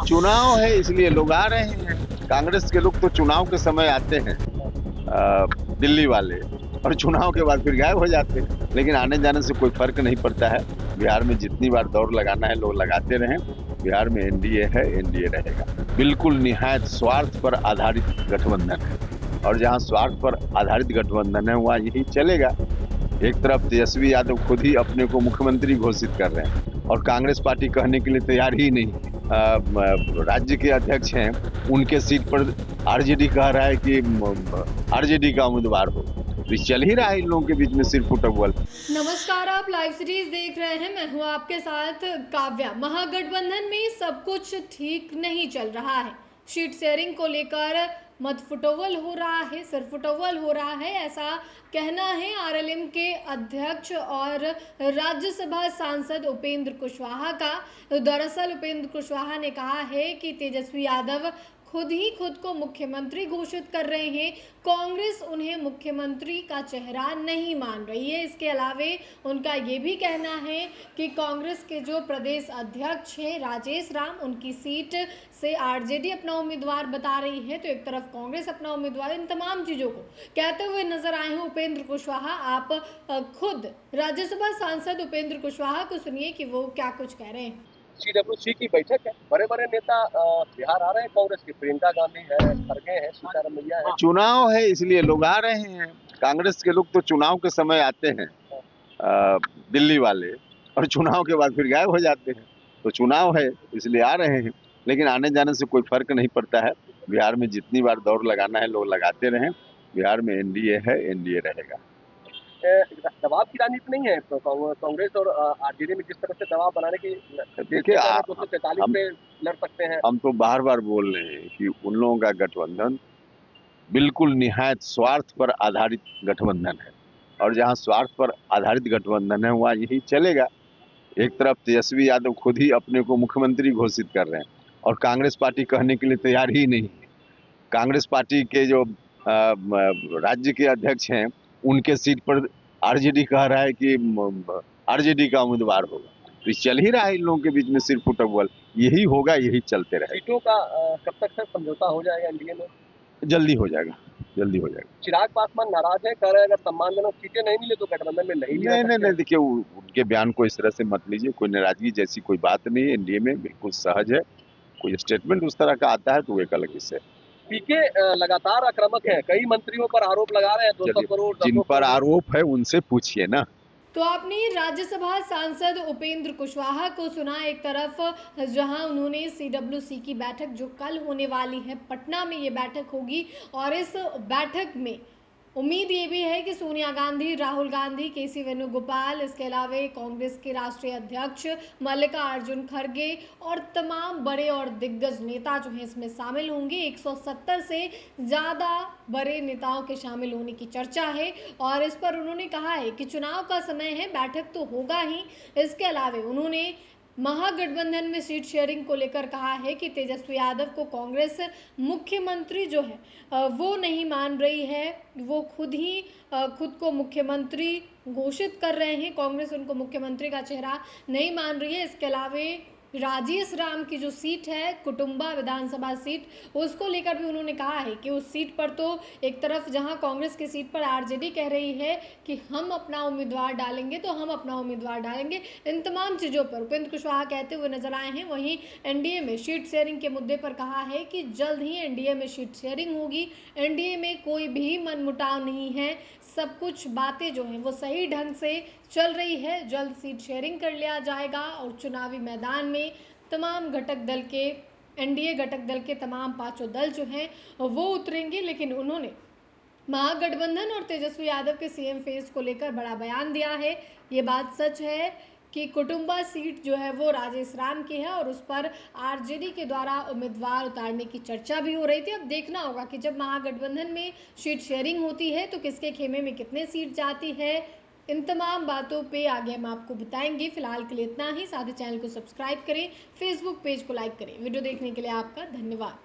चुनाव है इसलिए लोग आ रहे हैं। कांग्रेस के लोग तो चुनाव के समय आते हैं, दिल्ली वाले, और चुनाव के बाद फिर गायब हो जाते हैं। लेकिन आने जाने से कोई फर्क नहीं पड़ता है। बिहार में जितनी बार दौड़ लगाना है लोग लगाते रहें। बिहार में एनडीए है, एनडीए रहेगा। बिल्कुल निहायत स्वार्थ पर आधारित गठबंधन है, और जहां स्वार्थ पर आधारित गठबंधन है वहां यही चलेगा। एक तरफ तेजस्वी यादव खुद ही अपने को मुख्यमंत्री घोषित कर रहे हैं, और कांग्रेस पार्टी कहने के लिए तैयार ही नहीं। राज्य के अध्यक्ष हैं, उनके सीट पर आरजेडी कह रहा है कि आरजेडी का उम्मीदवार हो। तो चल ही रहा है इन लोगों के बीच में सिर्फ फुटबॉल। नमस्कार, आप लाइव सीरीज देख रहे हैं। मैं हूं आपके साथ काव्या। महागठबंधन में सब कुछ ठीक नहीं चल रहा है। सीट शेयरिंग को लेकर मतफुटोवल हो रहा है, सरफुटोवल हो रहा है, ऐसा कहना है आरएलएम के अध्यक्ष और राज्यसभा सांसद उपेंद्र कुशवाहा का। दरअसल उपेंद्र कुशवाहा ने कहा है कि तेजस्वी यादव खुद को मुख्यमंत्री घोषित कर रहे हैं। कांग्रेस उन्हें मुख्यमंत्री का चेहरा नहीं मान रही है। इसके अलावे उनका ये भी कहना है कि कांग्रेस के जो प्रदेश अध्यक्ष हैं राजेश राम, उनकी सीट से आरजेडी अपना उम्मीदवार बता रही है, तो एक तरफ कांग्रेस अपना उम्मीदवार, इन तमाम चीज़ों को कहते हुए नजर आए हैं उपेंद्र कुशवाहा। आप खुद राज्यसभा सांसद उपेंद्र कुशवाहा को सुनिए कि वो क्या कुछ कह रहे हैं। सीडब्ल्यूसी की बैठक है, बड़े बड़े नेता बिहार आ रहे हैं। कांग्रेस के प्रियंका गांधी है, खड़गे हैं, सीतारमैया है। चुनाव है इसलिए लोग आ रहे हैं। कांग्रेस के लोग तो चुनाव के समय आते हैं, दिल्ली वाले, और चुनाव के बाद फिर गायब हो जाते हैं। तो चुनाव है इसलिए आ रहे हैं। लेकिन आने जाने से कोई फर्क नहीं पड़ता है। बिहार में जितनी बार दौड़ लगाना है लोग लगाते रहें। बिहार में एनडीए है, एनडीए रहेगा। दबाव की राजनीति नहीं है तो कांग्रेस और आरजेडी में जिस तरह से दबाव बनाने की देखिए, 243 पे लड़ सकते हैं। हम तो बार बार बोल रहे हैं कि उन लोगों का गठबंधन बिल्कुल निहायत स्वार्थ पर आधारित गठबंधन है, और जहां स्वार्थ पर आधारित गठबंधन है वहां यही चलेगा। एक तरफ तेजस्वी यादव खुद ही अपने को मुख्यमंत्री घोषित कर रहे हैं, और कांग्रेस पार्टी कहने के लिए तैयार ही नहीं है। कांग्रेस पार्टी के जो राज्य के अध्यक्ष हैं, उनके सीट पर आरजेडी कह रहा है कि आरजेडी का उम्मीदवार होगा। तो चल ही रहा है इन लोगों के बीच में सिर्फ फुटबॉल। यही होगा, यही चलते रहे। सीटों का कब तक सर समझौता हो जाएगा एनडीए में? जल्दी हो जाएगा, जल्दी हो जाएगा। चिराग पासवान नाराज है, कह रहे हैं अगर सम्मानजनक सीटें नहीं मिले तो गठबंधन में नहीं नहीं, देखिए उनके बयान को इस तरह से मत लीजिए। कोई नाराजगी जैसी कोई बात नहीं है। एनडीए में बिल्कुल सहज है। कोई स्टेटमेंट उस तरह का आता है तो वो एक अलग विषय। पीके लगातार आक्रामक है, कई मंत्रियों पर आरोप लगा रहे हैं। 200 करोड़ जिन पर आरोप है उनसे पूछिए ना। तो आपने राज्यसभा सांसद उपेंद्र कुशवाहा को सुना। एक तरफ जहां उन्होंने सीडब्ल्यूसी की बैठक जो कल होने वाली है, पटना में ये बैठक होगी, और इस बैठक में उम्मीद ये भी है कि सोनिया गांधी, राहुल गांधी, केसी वेणुगोपाल, इसके अलावा कांग्रेस के राष्ट्रीय अध्यक्ष मल्लिकार्जुन खड़गे और तमाम बड़े और दिग्गज नेता जो हैं इसमें शामिल होंगे। 170 से ज़्यादा बड़े नेताओं के शामिल होने की चर्चा है, और इस पर उन्होंने कहा है कि चुनाव का समय है, बैठक तो होगा ही। इसके अलावा उन्होंने महागठबंधन में सीट शेयरिंग को लेकर कहा है कि तेजस्वी यादव को कांग्रेस मुख्यमंत्री जो है वो नहीं मान रही है। वो खुद को मुख्यमंत्री घोषित कर रहे हैं। कांग्रेस उनको मुख्यमंत्री का चेहरा नहीं मान रही है। इसके अलावा राजेश राम की जो सीट है, कुटुंबा विधानसभा सीट, उसको लेकर भी उन्होंने कहा है कि उस सीट पर तो एक तरफ जहां कांग्रेस की सीट पर आरजेडी कह रही है कि हम अपना उम्मीदवार डालेंगे, तो हम अपना उम्मीदवार डालेंगे। इन तमाम चीज़ों पर उपेंद्र कुशवाहा कहते हुए नजर आए हैं। वहीं एनडीए में सीट शेयरिंग के मुद्दे पर कहा है कि जल्द ही एनडीए में सीट शेयरिंग होगी। एनडीए में कोई भी मनमुटाव नहीं है, सब कुछ बातें जो हैं वो सही ढंग से चल रही है। जल्द सीट शेयरिंग कर लिया जाएगा, और चुनावी मैदान में तमाम घटक दल के, एनडीए घटक दल के तमाम पांचों दल जो हैं वो उतरेंगे। लेकिन उन्होंने महागठबंधन और तेजस्वी यादव के सीएम फेस को लेकर बड़ा बयान दिया है। ये बात सच है कि कुटुंबा सीट जो है वो राजेश राम की है, और उस पर आरजेडी के द्वारा उम्मीदवार उतारने की चर्चा भी हो रही थी। अब देखना होगा कि जब महागठबंधन में सीट शेयरिंग होती है तो किसके खेमे में कितने सीट जाती है। इन तमाम बातों पे आगे हम आपको बताएंगे। फिलहाल के लिए इतना ही। साथ ही चैनल को सब्सक्राइब करें, फेसबुक पेज को लाइक करें। वीडियो देखने के लिए आपका धन्यवाद।